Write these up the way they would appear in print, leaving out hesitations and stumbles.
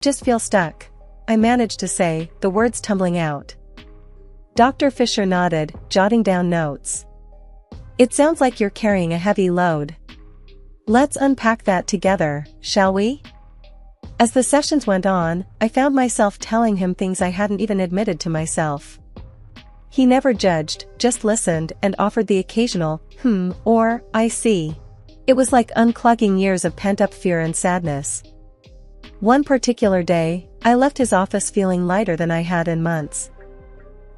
Just feel stuck, I managed to say, the words tumbling out. Dr. Fisher nodded, jotting down notes. It sounds like you're carrying a heavy load. Let's unpack that together, shall we? As the sessions went on, I found myself telling him things I hadn't even admitted to myself. He never judged, just listened and offered the occasional, or, I see. It was like unclogging years of pent-up fear and sadness. One particular day, I left his office feeling lighter than I had in months.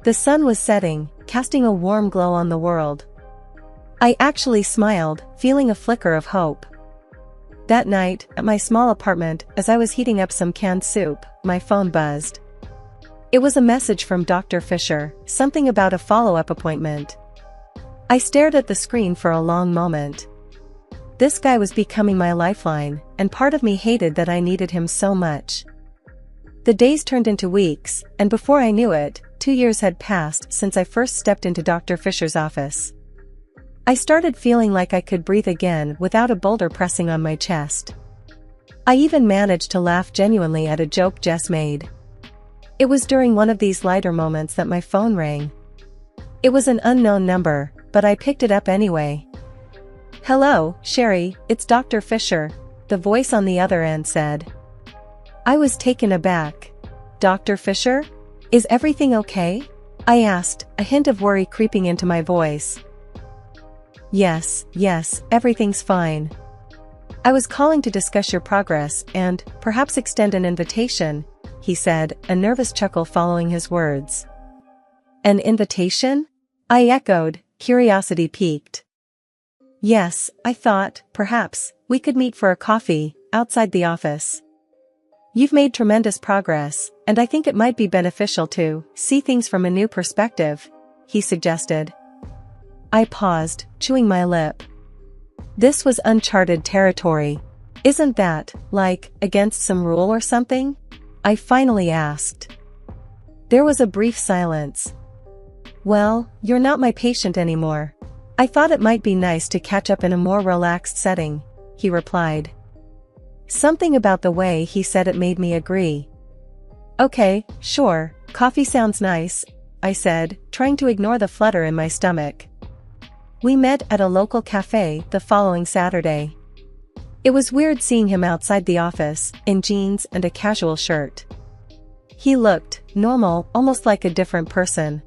The sun was setting, casting a warm glow on the world. I actually smiled, feeling a flicker of hope. That night, at my small apartment, as I was heating up some canned soup, my phone buzzed. It was a message from Dr. Fisher, something about a follow-up appointment. I stared at the screen for a long moment. This guy was becoming my lifeline, and part of me hated that I needed him so much. The days turned into weeks, and before I knew it, 2 years had passed since I first stepped into Dr. Fisher's office. I started feeling like I could breathe again without a boulder pressing on my chest. I even managed to laugh genuinely at a joke Jess made. It was during one of these lighter moments that my phone rang. It was an unknown number, but I picked it up anyway. "Hello, Sherry, it's Dr. Fisher," the voice on the other end said. I was taken aback. "Dr. Fisher? Is everything okay?" I asked, a hint of worry creeping into my voice. Yes, everything's fine. I was calling to discuss your progress and, perhaps extend an invitation, he said, a nervous chuckle following his words. An invitation? I echoed, curiosity piqued. Yes, I thought, perhaps, we could meet for a coffee, outside the office. You've made tremendous progress, and I think it might be beneficial to see things from a new perspective, he suggested. I paused, chewing my lip. This was uncharted territory. Isn't that, like, against some rule or something? I finally asked. There was a brief silence. Well, you're not my patient anymore. I thought it might be nice to catch up in a more relaxed setting, he replied. Something about the way he said it made me agree. Okay, sure, coffee sounds nice, I said, trying to ignore the flutter in my stomach. We met at a local cafe the following Saturday. It was weird seeing him outside the office, in jeans and a casual shirt. He looked normal, almost like a different person.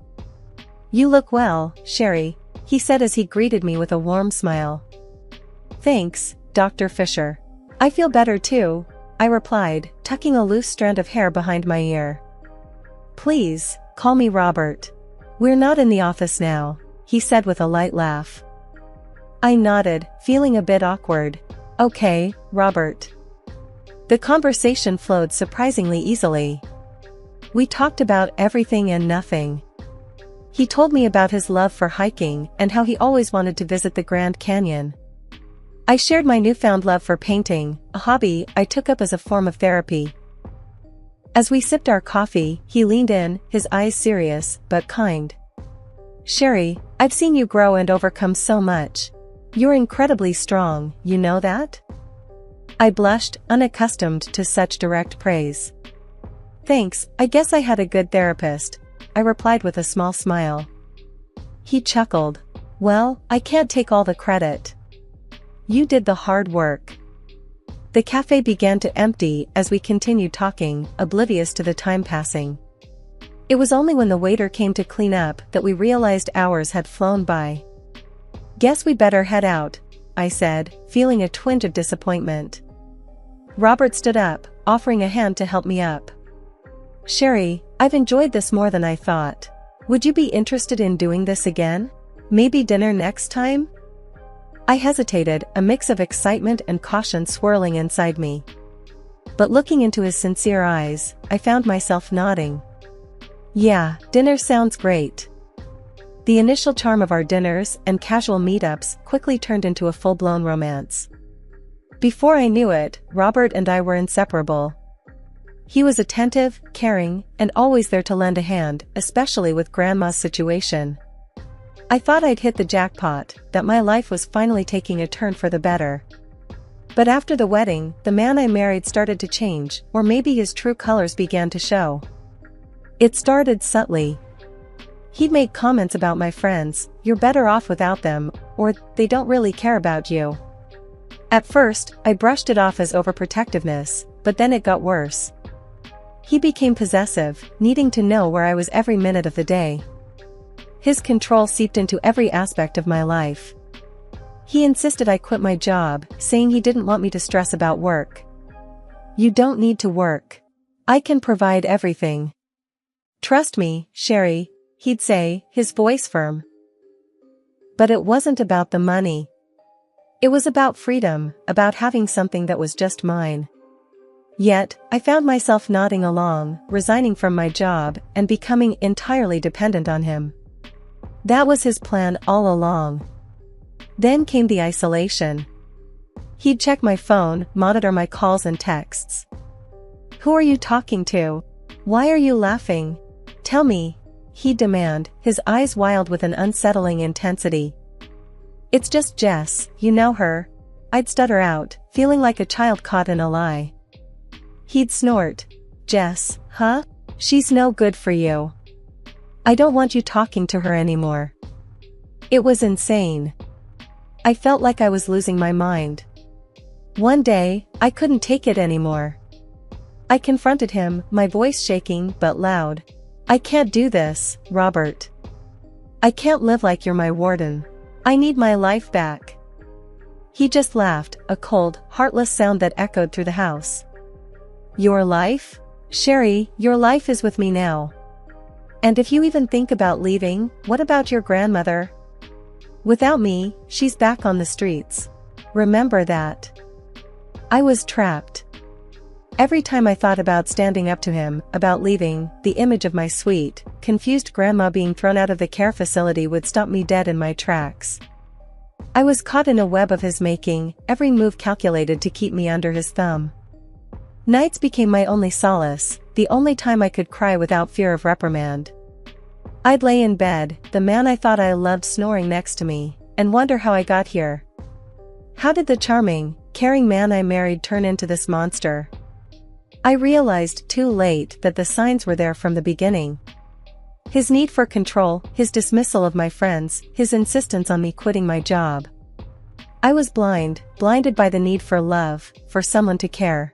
You look well, Sherry, he said as he greeted me with a warm smile. Thanks, Dr. Fisher. I feel better too, I replied, tucking a loose strand of hair behind my ear. Please, call me Robert. We're not in the office now, he said with a light laugh. I nodded, feeling a bit awkward. Okay, Robert. The conversation flowed surprisingly easily. We talked about everything and nothing. He told me about his love for hiking and how he always wanted to visit the Grand Canyon. I shared my newfound love for painting, a hobby I took up as a form of therapy. As we sipped our coffee, he leaned in, his eyes serious, but kind. Sherry, I've seen you grow and overcome so much. You're incredibly strong, you know that? I blushed, unaccustomed to such direct praise. Thanks, I guess I had a good therapist, I replied with a small smile. He chuckled. Well, I can't take all the credit. You did the hard work. The cafe began to empty as we continued talking, oblivious to the time passing. It was only when the waiter came to clean up that we realized hours had flown by. Guess we better head out, I said, feeling a twinge of disappointment. Robert stood up, offering a hand to help me up. Sherry, I've enjoyed this more than I thought. Would you be interested in doing this again? Maybe dinner next time? I hesitated, a mix of excitement and caution swirling inside me. But looking into his sincere eyes, I found myself nodding. Yeah, dinner sounds great. The initial charm of our dinners and casual meetups quickly turned into a full-blown romance. Before I knew it, Robert and I were inseparable. He was attentive, caring, and always there to lend a hand, especially with Grandma's situation. I thought I'd hit the jackpot, that my life was finally taking a turn for the better. But after the wedding, the man I married started to change, or maybe his true colors began to show. It started subtly. He'd make comments about my friends, "You're better off without them," or "They don't really care about you." At first, I brushed it off as overprotectiveness, but then it got worse. He became possessive, needing to know where I was every minute of the day. His control seeped into every aspect of my life. He insisted I quit my job, saying he didn't want me to stress about work. "You don't need to work. I can provide everything. Trust me, Sherry," he'd say, his voice firm. But it wasn't about the money. It was about freedom, about having something that was just mine. Yet, I found myself nodding along, resigning from my job, and becoming entirely dependent on him. That was his plan all along. Then came the isolation. He'd check my phone, monitor my calls and texts. "Who are you talking to? Why are you laughing? Tell me," he'd demand, his eyes wild with an unsettling intensity. "It's just Jess, you know her," I'd stutter out, feeling like a child caught in a lie. He'd snort. "Jess, huh? She's no good for you. I don't want you talking to her anymore." It was insane. I felt like I was losing my mind. One day, I couldn't take it anymore. I confronted him, my voice shaking but loud. "I can't do this, Robert. I can't live like you're my warden. I need my life back." He just laughed, a cold, heartless sound that echoed through the house. "Your life? Sherry, your life is with me now. And if you even think about leaving, what about your grandmother? Without me, she's back on the streets. Remember that." I was trapped. Every time I thought about standing up to him, about leaving, the image of my sweet, confused grandma being thrown out of the care facility would stop me dead in my tracks. I was caught in a web of his making, every move calculated to keep me under his thumb. Nights became my only solace, the only time I could cry without fear of reprimand. I'd lay in bed, the man I thought I loved snoring next to me, and wonder how I got here. How did the charming, caring man I married turn into this monster? I realized too late that the signs were there from the beginning. His need for control, his dismissal of my friends, his insistence on me quitting my job. I was blinded by the need for love, for someone to care.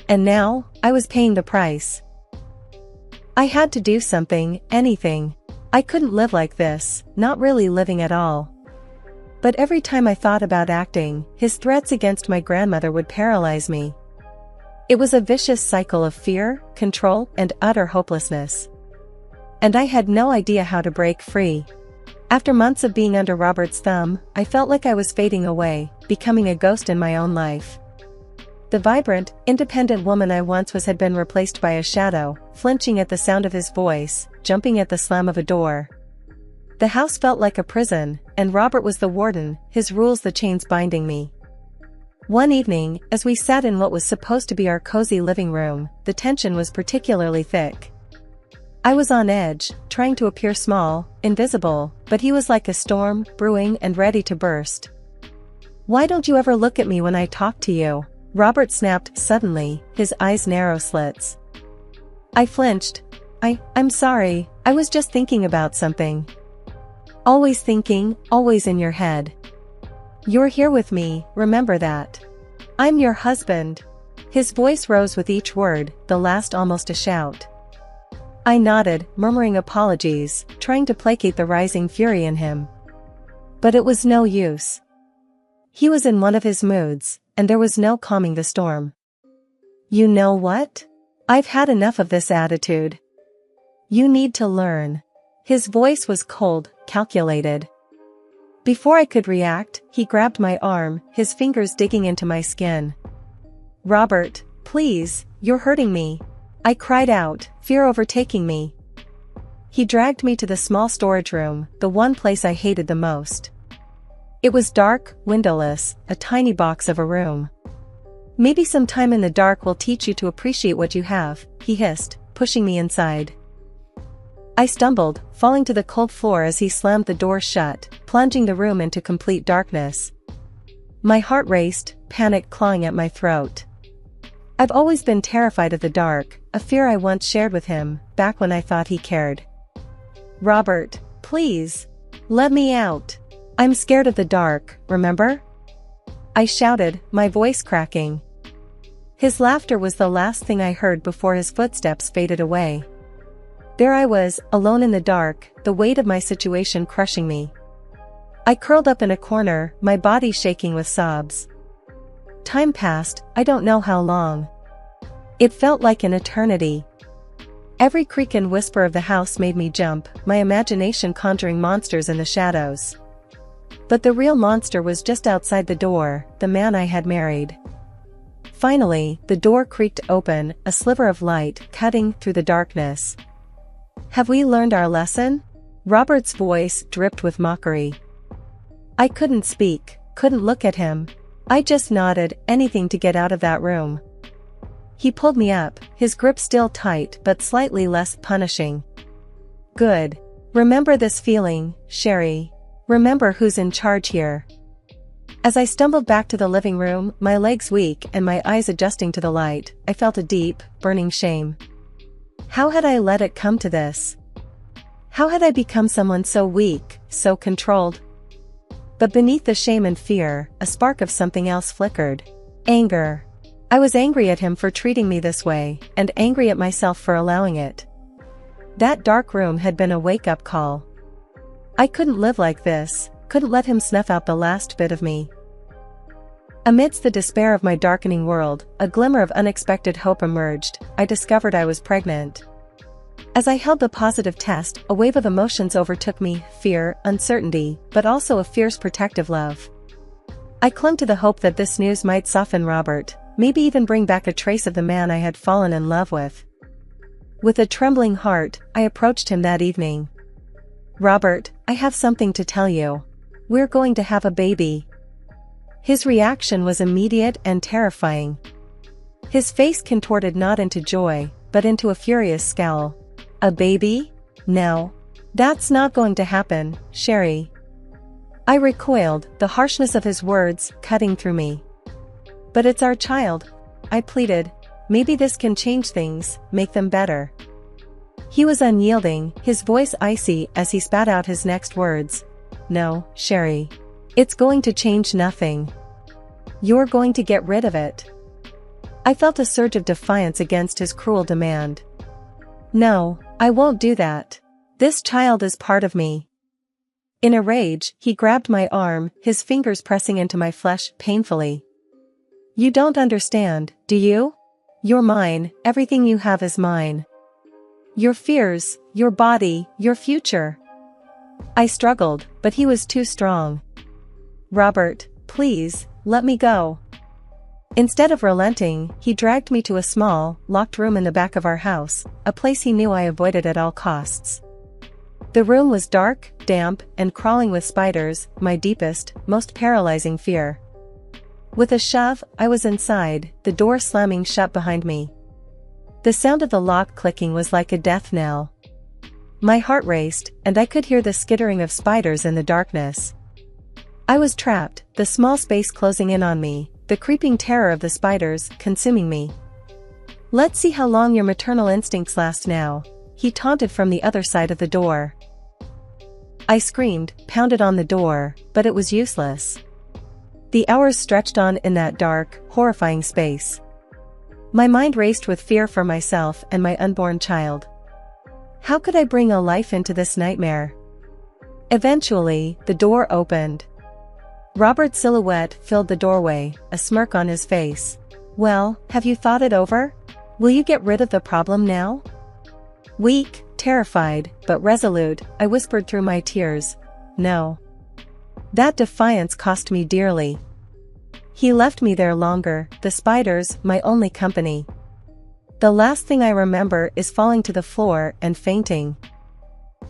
And now, I was paying the price. I had to do something, anything. I couldn't live like this, not really living at all. But every time I thought about acting, his threats against my grandmother would paralyze me. It was a vicious cycle of fear, control, and utter hopelessness. And I had no idea how to break free. After months of being under Robert's thumb, I felt like I was fading away, becoming a ghost in my own life. The vibrant, independent woman I once was had been replaced by a shadow, flinching at the sound of his voice, jumping at the slam of a door. The house felt like a prison, and Robert was the warden, his rules the chains binding me. One evening, as we sat in what was supposed to be our cozy living room, the tension was particularly thick. I was on edge, trying to appear small, invisible, but he was like a storm, brewing and ready to burst. "Why don't you ever look at me when I talk to you?" Robert snapped suddenly, his eyes narrow slits. I flinched. I'm sorry, I was just thinking about something." "Always thinking, always in your head. You're here with me, remember that. I'm your husband." His voice rose with each word, the last almost a shout. I nodded, murmuring apologies, trying to placate the rising fury in him. But it was no use. He was in one of his moods, and there was no calming the storm. "You know what? I've had enough of this attitude. You need to learn." His voice was cold, calculated. Before I could react, he grabbed my arm, his fingers digging into my skin. "Robert, please, you're hurting me," I cried out, fear overtaking me. He dragged me to the small storage room, the one place I hated the most. It was dark, windowless, a tiny box of a room. "Maybe some time in the dark will teach you to appreciate what you have," he hissed, pushing me inside. I stumbled, falling to the cold floor as he slammed the door shut, plunging the room into complete darkness. My heart raced, panic clawing at my throat. I've always been terrified of the dark, a fear I once shared with him, back when I thought he cared. "Robert, please. Let me out. I'm scared of the dark, remember?" I shouted, my voice cracking. His laughter was the last thing I heard before his footsteps faded away. There I was, alone in the dark, the weight of my situation crushing me. I curled up in a corner, my body shaking with sobs. Time passed, I don't know how long. It felt like an eternity. Every creak and whisper of the house made me jump, my imagination conjuring monsters in the shadows. But the real monster was just outside the door, the man I had married. Finally, the door creaked open, a sliver of light cutting through the darkness. "Have we learned our lesson?" Robert's voice dripped with mockery. I couldn't speak, couldn't look at him. I just nodded, anything to get out of that room. He pulled me up, his grip still tight but slightly less punishing. "Good. Remember this feeling, Sherry. Remember who's in charge here." As I stumbled back to the living room, my legs weak and my eyes adjusting to the light, I felt a deep, burning shame. How had I let it come to this? How had I become someone so weak, so controlled? But beneath the shame and fear, a spark of something else flickered. Anger. I was angry at him for treating me this way, and angry at myself for allowing it. That dark room had been a wake-up call. I couldn't live like this, couldn't let him snuff out the last bit of me. Amidst the despair of my darkening world, a glimmer of unexpected hope emerged. I discovered I was pregnant. As I held the positive test, a wave of emotions overtook me, fear, uncertainty, but also a fierce protective love. I clung to the hope that this news might soften Robert, maybe even bring back a trace of the man I had fallen in love with. With a trembling heart, I approached him that evening. "Robert, I have something to tell you. We're going to have a baby." His reaction was immediate and terrifying. His face contorted not into joy, but into a furious scowl. "A baby? No. That's not going to happen, Sherry." I recoiled, the harshness of his words cutting through me. "But it's our child," I pleaded. "Maybe this can change things, make them better." He was unyielding, his voice icy as he spat out his next words. "No, Sherry. It's going to change nothing. You're going to get rid of it." I felt a surge of defiance against his cruel demand. "No, I won't do that. This child is part of me." In a rage, he grabbed my arm, his fingers pressing into my flesh painfully. "You don't understand, do you? You're mine, everything you have is mine. Your fears, your body, your future." I struggled, but he was too strong. "Robert, please, let me go." Instead of relenting, he dragged me to a small, locked room in the back of our house, a place he knew I avoided at all costs. The room was dark, damp, and crawling with spiders, my deepest, most paralyzing fear. With a shove, I was inside, the door slamming shut behind me. The sound of the lock clicking was like a death knell. My heart raced, and I could hear the skittering of spiders in the darkness. I was trapped, the small space closing in on me, the creeping terror of the spiders consuming me. "Let's see how long your maternal instincts last now," he taunted from the other side of the door. I screamed, pounded on the door, but it was useless. The hours stretched on in that dark, horrifying space. My mind raced with fear for myself and my unborn child. How could I bring a life into this nightmare? Eventually, the door opened. Robert's silhouette filled the doorway, a smirk on his face. "Well, have you thought it over? Will you get rid of the problem now?" Weak, terrified, but resolute, I whispered through my tears, "No." That defiance cost me dearly. He left me there longer, the spiders, my only company. The last thing I remember is falling to the floor and fainting.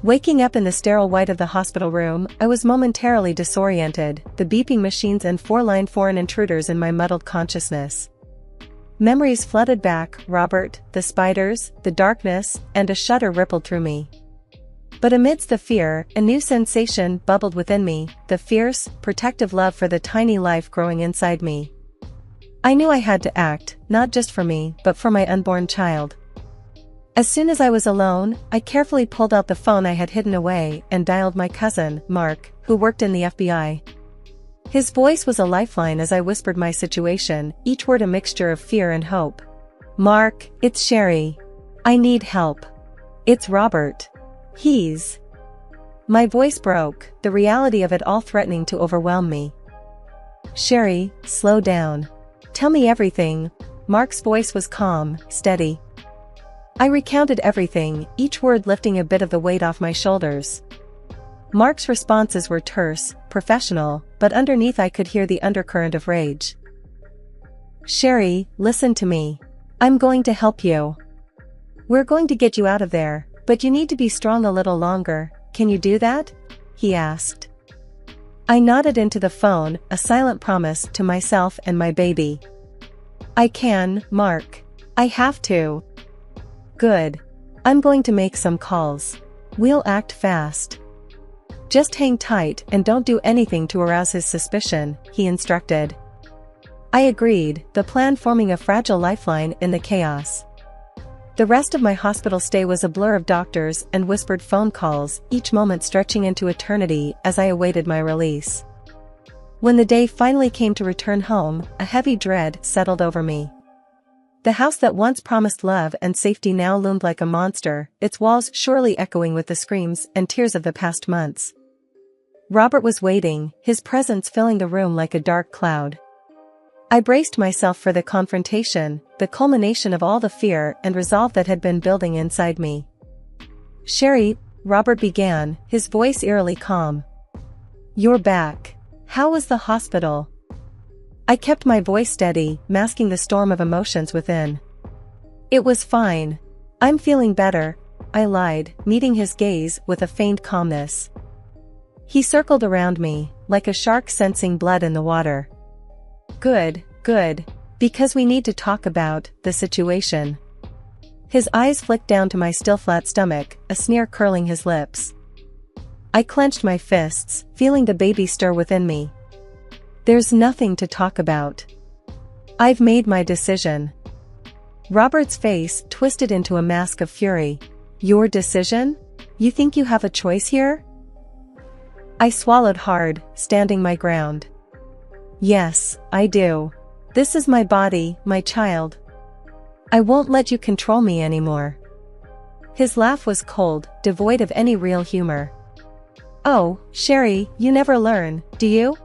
Waking up in the sterile white of the hospital room, I was momentarily disoriented, the beeping machines and four-line foreign intruders in my muddled consciousness. Memories flooded back, Robert, the spiders, the darkness, and a shudder rippled through me. But amidst the fear, a new sensation bubbled within me, the fierce, protective love for the tiny life growing inside me. I knew I had to act, not just for me, but for my unborn child. As soon as I was alone, I carefully pulled out the phone I had hidden away and dialed my cousin, Mark, who worked in the FBI. His voice was a lifeline as I whispered my situation, each word a mixture of fear and hope. "Mark, it's Sherry. I need help. It's Robert. He's..." My voice broke, the reality of it all threatening to overwhelm me. "Sherry, slow down. Tell me everything." Mark's voice was calm, steady. I recounted everything, each word lifting a bit of the weight off my shoulders. Mark's responses were terse, professional, but underneath I could hear the undercurrent of rage. "Sherry, listen to me. I'm going to help you. We're going to get you out of there, but you need to be strong a little longer. Can you do that?" he asked. I nodded into the phone, a silent promise to myself and my baby. "I can, Mark. I have to." "Good. I'm going to make some calls. We'll act fast. Just hang tight and don't do anything to arouse his suspicion," he instructed. I agreed, the plan forming a fragile lifeline in the chaos. The rest of my hospital stay was a blur of doctors and whispered phone calls, each moment stretching into eternity as I awaited my release. When the day finally came to return home, a heavy dread settled over me. The house that once promised love and safety now loomed like a monster, its walls surely echoing with the screams and tears of the past months. Robert was waiting, his presence filling the room like a dark cloud. I braced myself for the confrontation, the culmination of all the fear and resolve that had been building inside me. "Sherry," Robert began, his voice eerily calm. "You're back. How was the hospital?" I kept my voice steady, masking the storm of emotions within. "It was fine. I'm feeling better," I lied, meeting his gaze with a feigned calmness. He circled around me, like a shark sensing blood in the water. Good, because we need to talk about the situation." His eyes flicked down to my still flat stomach, a sneer curling his lips. I clenched my fists, feeling the baby stir within me. "There's nothing to talk about. I've made my decision." Robert's face twisted into a mask of fury. "Your decision? You think you have a choice here?" I swallowed hard, standing my ground. "Yes, I do. This is my body, my child. I won't let you control me anymore." His laugh was cold, devoid of any real humor. "Oh, Sherry, you never learn, do you?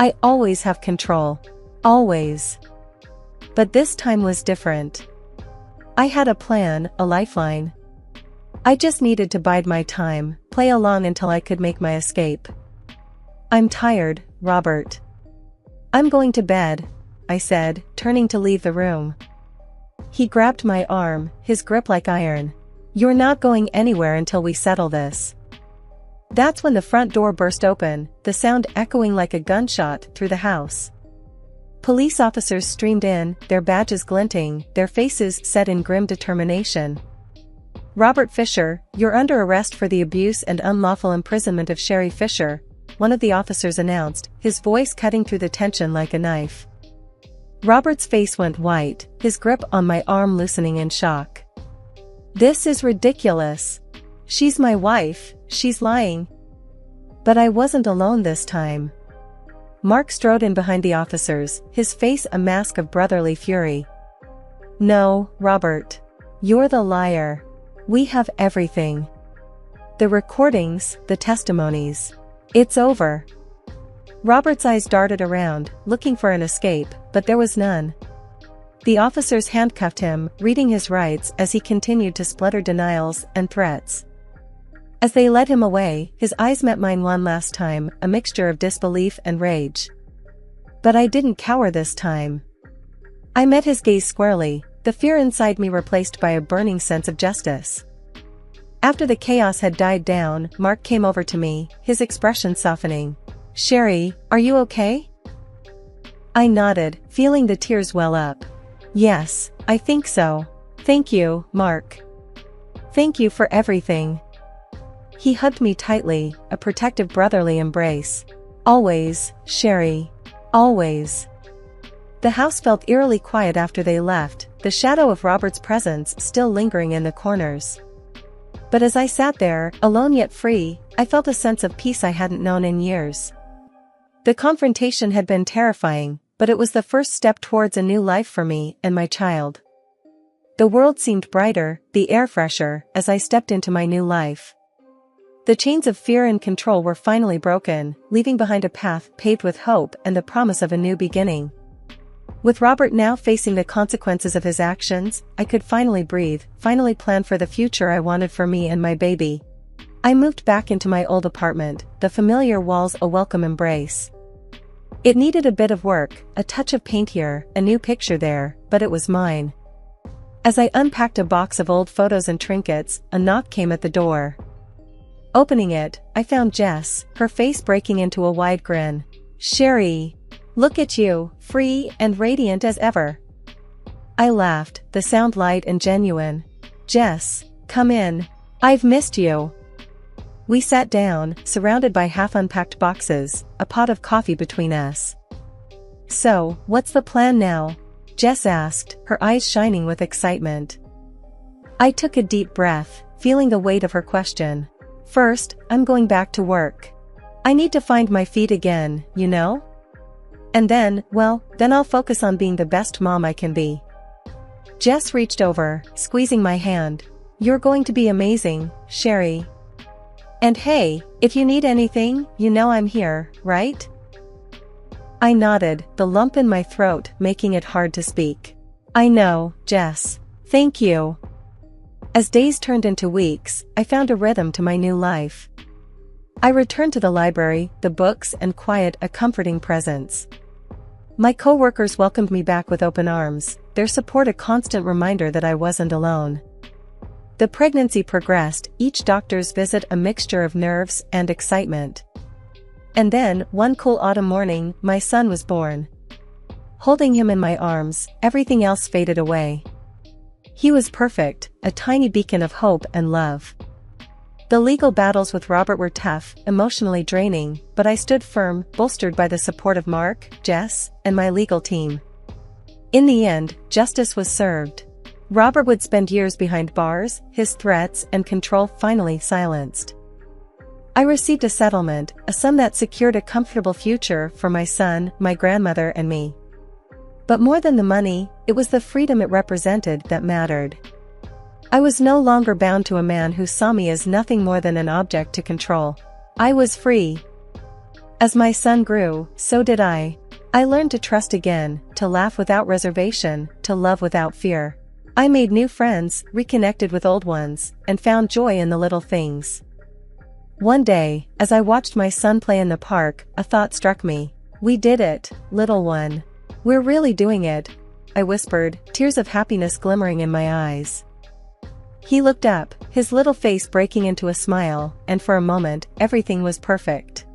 I always have control. Always." But this time was different. I had a plan, a lifeline. I just needed to bide my time, play along until I could make my escape. "I'm tired, Robert. I'm going to bed," I said, turning to leave the room. He grabbed my arm, his grip like iron. "You're not going anywhere until we settle this." That's when the front door burst open, the sound echoing like a gunshot through the house. Police officers streamed in, their badges glinting, their faces set in grim determination. "Robert Fisher, you're under arrest for the abuse and unlawful imprisonment of Sherry Fisher," one of the officers announced, his voice cutting through the tension like a knife. Robert's face went white, his grip on my arm loosening in shock. "This is ridiculous. She's my wife, she's lying." But I wasn't alone this time. Mark strode in behind the officers, his face a mask of brotherly fury. "No, Robert. You're the liar. We have everything. The recordings, the testimonies. It's over." Robert's eyes darted around, looking for an escape, but there was none. The officers handcuffed him, reading his rights as he continued to splutter denials and threats. As they led him away, his eyes met mine one last time, a mixture of disbelief and rage. But I didn't cower this time. I met his gaze squarely, the fear inside me replaced by a burning sense of justice. After the chaos had died down, Mark came over to me, his expression softening. "Sherry, are you okay?" I nodded, feeling the tears well up. "Yes, I think so. Thank you, Mark. Thank you for everything." He hugged me tightly, a protective brotherly embrace. Always, Sherry. Always. The house felt eerily quiet after they left, the shadow of Robert's presence still lingering in the corners. But as I sat there, alone yet free, I felt a sense of peace I hadn't known in years. The confrontation had been terrifying, but it was the first step towards a new life for me and my child. The world seemed brighter, the air fresher, as I stepped into my new life. The chains of fear and control were finally broken, leaving behind a path paved with hope and the promise of a new beginning. With Robert now facing the consequences of his actions, I could finally breathe, finally plan for the future I wanted for me and my baby. I moved back into my old apartment, the familiar walls a welcome embrace. It needed a bit of work, a touch of paint here, a new picture there, but it was mine. As I unpacked a box of old photos and trinkets, a knock came at the door. Opening it, I found Jess, her face breaking into a wide grin. "Sherry! Look at you, free and radiant as ever." I laughed, the sound light and genuine. "Jess, come in. I've missed you." We sat down, surrounded by half-unpacked boxes, a pot of coffee between us. "So, what's the plan now?" Jess asked, her eyes shining with excitement. I took a deep breath, feeling the weight of her question. "First, I'm going back to work. I need to find my feet again, you know? And then I'll focus on being the best mom I can be." Jess reached over, squeezing my hand. "You're going to be amazing, Sherry. And hey, if you need anything, you know I'm here, right?" I nodded, the lump in my throat making it hard to speak. "I know, Jess. Thank you." As days turned into weeks, I found a rhythm to my new life. I returned to the library, the books and quiet a comforting presence. My co-workers welcomed me back with open arms, their support a constant reminder that I wasn't alone. The pregnancy progressed, each doctor's visit a mixture of nerves and excitement. And then, one cool autumn morning, my son was born. Holding him in my arms, everything else faded away. He was perfect, a tiny beacon of hope and love. The legal battles with Robert were tough, emotionally draining, but I stood firm, bolstered by the support of Mark, Jess, and my legal team. In the end, justice was served. Robert would spend years behind bars, his threats and control finally silenced. I received a settlement, a sum that secured a comfortable future for my son, my grandmother and me. But more than the money, it was the freedom it represented that mattered. I was no longer bound to a man who saw me as nothing more than an object to control. I was free. As my son grew, so did I. I learned to trust again, to laugh without reservation, to love without fear. I made new friends, reconnected with old ones, and found joy in the little things. One day, as I watched my son play in the park, a thought struck me. "We did it, little one. We're really doing it," I whispered, tears of happiness glimmering in my eyes. He looked up, his little face breaking into a smile, and for a moment, everything was perfect.